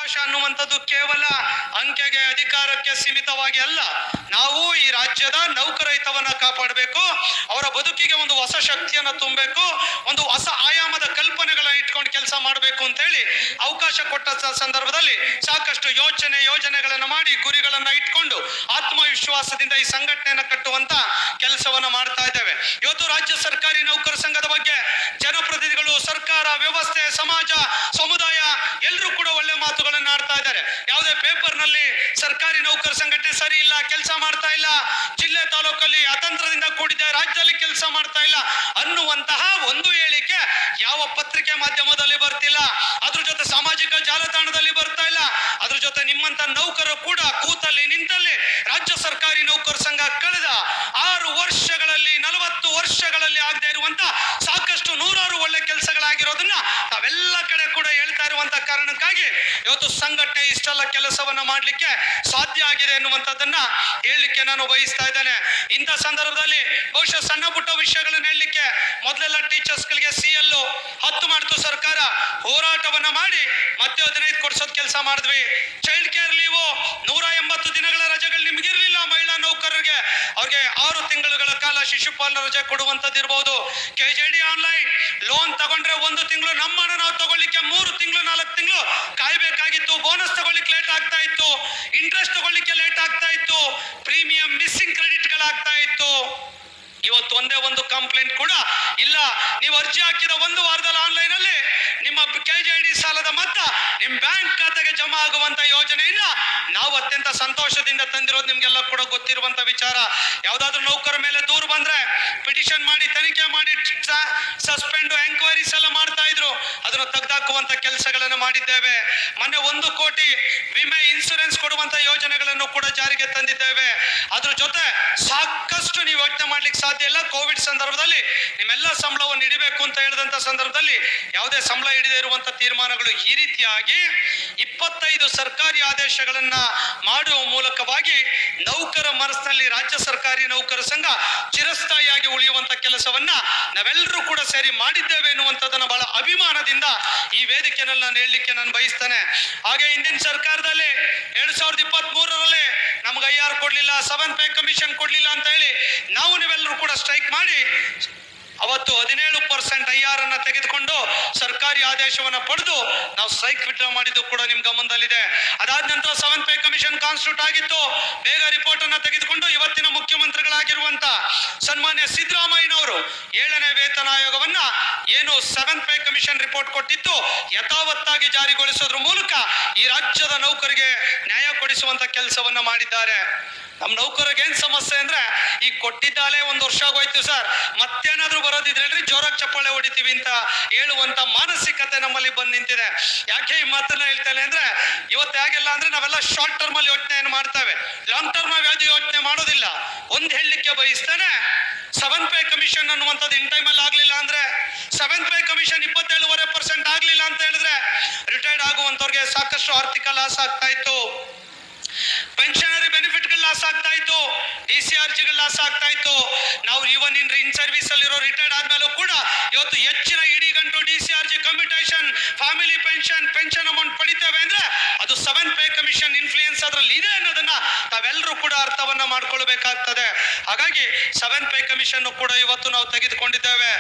ಅವಕಾಶ ಅನ್ನುವಂಥದ್ದು ಕೇವಲ ಅಂಕೆಗೆ ಅಧಿಕಾರಕ್ಕೆ ಸೀಮಿತವಾಗಿ ಅಲ್ಲ. ನಾವು ಈ ರಾಜ್ಯದ ನೌಕರ ಹಿತವನ್ನ ಕಾಪಾಡಬೇಕು, ಅವರ ಬದುಕಿಗೆ ಒಂದು ಹೊಸ ಶಕ್ತಿಯನ್ನು ತುಂಬಬೇಕು, ಒಂದು ಹೊಸ ಆಯಾಮದ ಕಲ್ಪನೆಗಳನ್ನ ಇಟ್ಕೊಂಡು ಕೆಲಸ ಮಾಡಬೇಕು ಅಂತ ಹೇಳಿ ಅವಕಾಶ ಕೊಟ್ಟ ಸಂದರ್ಭದಲ್ಲಿ ಸಾಕಷ್ಟು ಯೋಜನೆಗಳನ್ನು ಮಾಡಿ ಗುರಿಗಳನ್ನ ಇಟ್ಕೊಂಡು ಆತ್ಮವಿಶ್ವಾಸದಿಂದ ಈ ಸಂಘಟನೆಯನ್ನು ಕಟ್ಟುವಂತ ಕೆಲಸವನ್ನ ಮಾಡ್ತಾ ಇದ್ದೇವೆ. ಇವತ್ತು ರಾಜ್ಯ ಸರ್ಕಾರಿ ನೌಕರ ಸಂಘದ ಬಗ್ಗೆ ಜನಪ್ರತಿನಿಧಿಗಳು, ಸರ್ಕಾರ, ವ್ಯವಸ್ಥೆ, ಸಮಾಜ, ಸಮುದಾಯ ಎಲ್ಲರೂ ಕೂಡ ಒಳ್ಳೆ ಮಾತುಗಳನ್ನು ಆಡ್ತಾ ಇದ್ದಾರೆ. ಯಾವುದೇ ಪೇಪರ್ ನಲ್ಲಿ ಸರ್ಕಾರಿ ನೌಕರ ಸಂಘಟನೆ ಸರಿ ಇಲ್ಲ, ಕೆಲಸ ಮಾಡ್ತಾ ಇಲ್ಲ, ಜಿಲ್ಲೆ ತಾಲೂಕಲ್ಲಿ ಅತಂತ್ರದಿಂದ ಕೂಡಿದೆ, ರಾಜ್ಯದಲ್ಲಿ ಕೆಲಸ ಮಾಡ್ತಾ ಇಲ್ಲ ಅನ್ನುವಂತಹ ಒಂದು ಹೇಳಿಕೆ ಯಾವ ಪತ್ರಿಕೆ ಮಾಧ್ಯಮದಲ್ಲಿ ಬರ್ತಿಲ್ಲ. ಅದ್ರ ಜೊತೆ ಸಾಮಾಜಿಕ ಜಾಲತಾಣದಲ್ಲಿ ಬರ್ತಾ ಇಲ್ಲ. ಅದ್ರ ಜೊತೆ ನಿಮ್ಮಂತ ನೌಕರರು ಕೂಡ ಕೂತಲ್ಲಿ ನಿಂತಲ್ಲಿ ರಾಜ್ಯ ಸರ್ಕಾರಿ ನೌಕರ ಸಂಘ ಕಳೆದ 6 ವರ್ಷಗಳಲ್ಲಿ 40 ವರ್ಷಗಳಲ್ಲಿ ಆಗದೆ ಇರುವಂತ ಸಾಕಷ್ಟು ನೂರಾರು ಒಳ್ಳೆ ಕೆಲಸಗಳಾಗಿರೋದನ್ನ ತಾವೆಲ್ಲ ಕಡೆ ಕೂಡ ಹೇಳ್ತಾ ಇರುವಂತ ಕಾರಣಕ್ಕಾಗಿ ಇವತ್ತು ಸಂಘಟನೆ ಇಷ್ಟೆಲ್ಲ ಕೆಲಸವನ್ನ ಮಾಡ್ಲಿಕ್ಕೆ ಸಾಧ್ಯ ಆಗಿದೆ ಎನ್ನುವಂಥದ್ದನ್ನ ಹೇಳಲಿಕ್ಕೆ ನಾನು ಬಯಸ್ತಾ ಇದ್ದೇನೆ. ಇಂಥ ಸಂದರ್ಭದಲ್ಲಿ ಬಹುಶಃ ಸಣ್ಣ ಪುಟ್ಟ ವಿಷಯಗಳನ್ನ ಹೇಳಲಿಕ್ಕೆ ಮೊದಲೆಲ್ಲ ಟೀಚರ್ಸ್ ಗಳಿಗೆ CL 10 ಮಾಡ್ತು ಸರ್ಕಾರ, ಹೋರಾಟವನ್ನ ಮಾಡಿ ಮತ್ತೆ 15 ಕೊಡ್ಸೋದ್ ಕೆಲಸ ಮಾಡಿದ್ವಿ. ಚೈಲ್ಡ್ ಕೇರ್ ಲೀವ್ 180 ದಿನಗಳ ರಜೆಗಳು ನಿಮ್ಗಿರ್ಲಿಲ್ಲ ಮಹಿಳಾ ನೌಕರರಿಗೆ, ಅವ್ರಿಗೆ 6 ತಿಂಗಳುಗಳ ಕಾಲ ಶಿಶುಪಾಲನಾ ರಜೆ ಕೊಡುವಂತದ್ದಿರಬಹುದು. KJD ಆನ್ಲೈನ್ ಲೋನ್ ತಗೊಂಡ್ರೆ 1 ತಿಂಗಳು, ನಮ್ಮ ಹಣ ನಾವು ತಗೊಳ್ಳಿಕ್ಕೆ 3 ತಿಂಗಳು 4 ತಿಂಗಳು ಕಾಯ್ಬೇಕಾಗಿತ್ತು. ಬೋನಸ್ ತಗೊಳ್ಳಿಕ್ಕೆ ಲೇಟ್ ಆಗ್ತಾ ಇತ್ತು, ಇಂಟ್ರೆಸ್ಟ್ ತಗೊಳ್ಳಿಕ್ಕೆ ಲೇಟ್ ಆಗ್ತಾ ಇತ್ತು, ಪ್ರೀಮಿಯಂ ಮಿಸ್ಸಿಂಗ್ ಕ್ರೆಡಿಟ್ ಗಳಾಗ್ತಾ ಇತ್ತು. ಇವತ್ತು ಒಂದೇ ಒಂದು ಕಂಪ್ಲೇಂಟ್ ಕೂಡ ಇಲ್ಲ. ನೀವು ಅರ್ಜಿ ಹಾಕಿದ 1 ವಾರದಲ್ಲಿ ಆನ್ಲೈನ್ ಅಲ್ಲಿ ನಿಮ್ಮ KJD ಸಾಲದ ಮೊತ್ತ ನಿಮ್ ಬ್ಯಾಂಕ್ ಖಾತೆಗೆ ಜಮಾ ಆಗುವಂತ ಯೋಜನೆಯನ್ನ ನಾವು ಅತ್ಯಂತ ಸಂತೋಷದಿಂದ ತಂದಿರೋದು ನಿಮ್ಗೆಲ್ಲ ಕೂಡ ಗೊತ್ತಿರುವಂತ ವಿಚಾರ. ಯಾವ್ದಾದ್ರು ನೌಕರ ಮೇಲೆ ದೂರು ಬಂದ್ರೆ ಪಿಟಿಷನ್ ಮಾಡಿ, ತನಿಖೆ ಮಾಡಿ, ಸಸ್ಪೆಂಡ್, ಎಂಕ್ವೈರೀಸ್ ಎಲ್ಲ ಮಾಡ್ತಾ ಇದ್ರು. ಅದನ್ನು ತೆಗೆದಾಕುವಂತ ಕೆಲಸಗಳನ್ನು ಮಾಡಿದ್ದೇವೆ. ಮೊನ್ನೆ 1 ಕೋಟಿ ವಿಮೆ ಇನ್ಸೂರೆನ್ಸ್ ಕೊಡುವಂತ ಯೋಜನೆಗಳನ್ನು ಕೂಡ ಜಾರಿಗೆ ತಂದಿದ್ದೇವೆ. ಅದ್ರ ಜೊತೆ ಸಾಕಷ್ಟು ನೀವು ಯೋಚನೆ ಮಾಡ್ಲಿಕ್ಕೆ ಸಾಧ್ಯ ಇಲ್ಲ. ಕೋವಿಡ್ ಸಂದರ್ಭದಲ್ಲಿ ನಿಮ್ಮೆಲ್ಲ ಸಂಬಳವನ್ನು ಇಡಬೇಕು ಅಂತ ಹೇಳಿದಂತ ಸಂದರ್ಭದಲ್ಲಿ ಯಾವುದೇ ಸಂಬಳ ಹಿಡಿದೇ ಇರುವಂತ ತೀರ್ಮಾನಗಳು, ಈ ರೀತಿಯಾಗಿ 25 ಸರ್ಕಾರಿ ಆದೇಶಗಳನ್ನ ಮಾಡುವ ಮೂಲಕವಾಗಿ ನೌಕರ ಮನಸ್ಸಿನಲ್ಲಿ ರಾಜ್ಯ ಸರ್ಕಾರಿ ನೌಕರ ಸಂಘ ಚಿರಸ್ಥಾಯಿಯಾಗಿ ಉಳಿಯುವಂತ ಕೆಲಸವನ್ನ ನಾವೆಲ್ಲರೂ ಕೂಡ ಸೇರಿ ಮಾಡಿದ್ದೇವೆ ಎನ್ನುವಂಥದ್ದನ್ನ ಬಹಳ ಅಭಿಮಾನದಿಂದ ಈ ವೇದಿಕೆಯಲ್ಲಿ ನಾನು ಹೇಳಲಿಕ್ಕೆ ನಾನು ಬಯಸ್ತೇನೆ. ಹಾಗೆ ಹಿಂದಿನ ಸರ್ಕಾರದಲ್ಲಿ 2023ರಲ್ಲಿ ನಮ್ಗೆ IR ಕೊಡ್ಲಿಲ್ಲ, 7th ಪೇ ಕಮಿಷನ್ ಕೊಡ್ಲಿಲ್ಲ ಅಂತ ಹೇಳಿ ನಾವು ನೀವೆಲ್ಲರೂ ಕೂಡ ಸ್ಟ್ರೈಕ್ ಮಾಡಿ ಅವತ್ತು 17% IR ಅನ್ನ ತೆಗೆದುಕೊಂಡು ಸರ್ಕಾರಿ ಆದೇಶವನ್ನ ಪಡೆದು ನಾವು ಸ್ಟ್ರೈಕ್ ವಿಡ್ರಾ ಮಾಡಿದ್ದು ಕೂಡ ನಿಮ್ ಗಮನದಲ್ಲಿದೆ. ಅದಾದ ನಂತರ 7th ಪೇ ಕಮಿಷನ್ ಕಾನ್ಸ್ಟಿಟ್ಯೂಟ್ ಆಗಿತ್ತು. ಬೇಗ ರಿಪೋರ್ಟ್ ಅನ್ನ ತೆಗೆದುಕೊಂಡು ಇವತ್ತಿನ ಮುಖ್ಯಮಂತ್ರಿಗಳಾಗಿರುವಂತ ಸನ್ಮಾನ್ಯ ಸಿದ್ದರಾಮಯ್ಯನವರು 7ನೇ ವೇತನ ಆಯೋಗವನ್ನ ಏನು 7th ಪೇ ಕಮಿಷನ್ ರಿಪೋರ್ಟ್ ಕೊಟ್ಟಿತ್ತು ಯಥಾವತ್ತಾಗಿ ಜಾರಿಗೊಳಿಸೋದ್ರ ಮೂಲಕ ಈ ರಾಜ್ಯದ ನೌಕರಿಗೆ ನ್ಯಾಯ ಕೊಡಿಸುವಂತ ಕೆಲಸವನ್ನ ಮಾಡಿದ್ದಾರೆ. ನಮ್ಮ ನೌಕರಿಗೆ ಏನ್ ಸಮಸ್ಯೆ ಅಂದ್ರೆ, ಈಗ ಕೊಟ್ಟಿದ್ದಾಲೆ 1 ವರ್ಷ ಆಗೋಯ್ತು ಸರ್, ಮತ್ತೇನಾದ್ರೂ ಬರೋದಿದ್ರೆ ಜೋರಾಗಿ ಚಪ್ಪಾಳೆ ಹೊಡಿತೀವಿ ಅಂತ ಹೇಳುವಂತ ಮಾನಸಿಕತೆ ನಮ್ಮಲ್ಲಿ ಬಂದ್ ನಿಂತಿದೆ. ಯಾಕೆ ಈ ಮಾತನ್ನ ಹೇಳ್ತೇನೆ ಅಂದ್ರೆ, ಇವತ್ತು ಹೇಗೆಲ್ಲ ಅಂದ್ರೆ ನಾವೆಲ್ಲ ಶಾರ್ಟ್ ಟರ್ಮ್ ಅಲ್ಲಿ ಯೋಚನೆ ಮಾಡ್ತೇವೆ, ಲಾಂಗ್ ಟರ್ಮ್ ಯಾವ್ದು ಯೋಚನೆ ಮಾಡೋದಿಲ್ಲ. ಒಂದ್ ಹೇಳಲಿಕ್ಕೆ ಬಯಸ್ತೇನೆ, 7th ಪೇ ಕಮಿಷನ್ ಅನ್ನುವಂಥದ್ದು ಇನ್ ಟೈಮ್ ಅಲ್ಲಿ ಆಗ್ಲಿಲ್ಲ ಅಂದ್ರೆ, 7th ಪೇ ಕಮಿಷನ್ 27.5% ಆಗ್ಲಿಲ್ಲ ಅಂತ ಹೇಳಿದ್ರೆ ರಿಟೈರ್ಡ್ ಆಗುವಂತವ್ರಿಗೆ ಸಾಕಷ್ಟು ಆರ್ಥಿಕ ಲಾಸ್ ಆಗ್ತಾ ಇತ್ತು, ಪೆನ್ಷನರಿ ಬೆನಿಫಿಟ್ಗಳು ಲಾಸ್ ಆಗ್ತಾ ಇತ್ತು, DCRGಗಳು ಲಾಸ್ ಆಗ್ತಾ ಇತ್ತು. ನಾವು ಇವನ್ ಇನ್ ಸರ್ವಿಸ್ ಅಲ್ಲಿರೋ ರಿಟೈರ್ಡ್ ಆದ್ಮೇಲೂ ಕೂಡ ಇವತ್ತು ಹೆಚ್ಚಿನ ಇಡೀ ಗಂಟು DCRG commutation, family pension amount ಪಡಿತೇವೆ ಅಂದ್ರೆ ಅದು 7th ಪೇ ಕಮಿಷನ್ ಇನ್ಫ್ಲೂಯೆನ್ಸ್ ಅದ್ರಲ್ಲಿ ಇದೆ ಅನ್ನೋದನ್ನ ತಾವೆಲ್ಲರೂ ಕೂಡ ಅರ್ಥವನ್ನ ಮಾಡ್ಕೊಳ್ಬೇಕಾಗ್ತದೆ. ಹಾಗಾಗಿ 7th ಪೇ ಕಮಿಷನ್ ಕೂಡ ಇವತ್ತು ನಾವು ತೆಗೆದುಕೊಂಡಿದ್ದೇವೆ.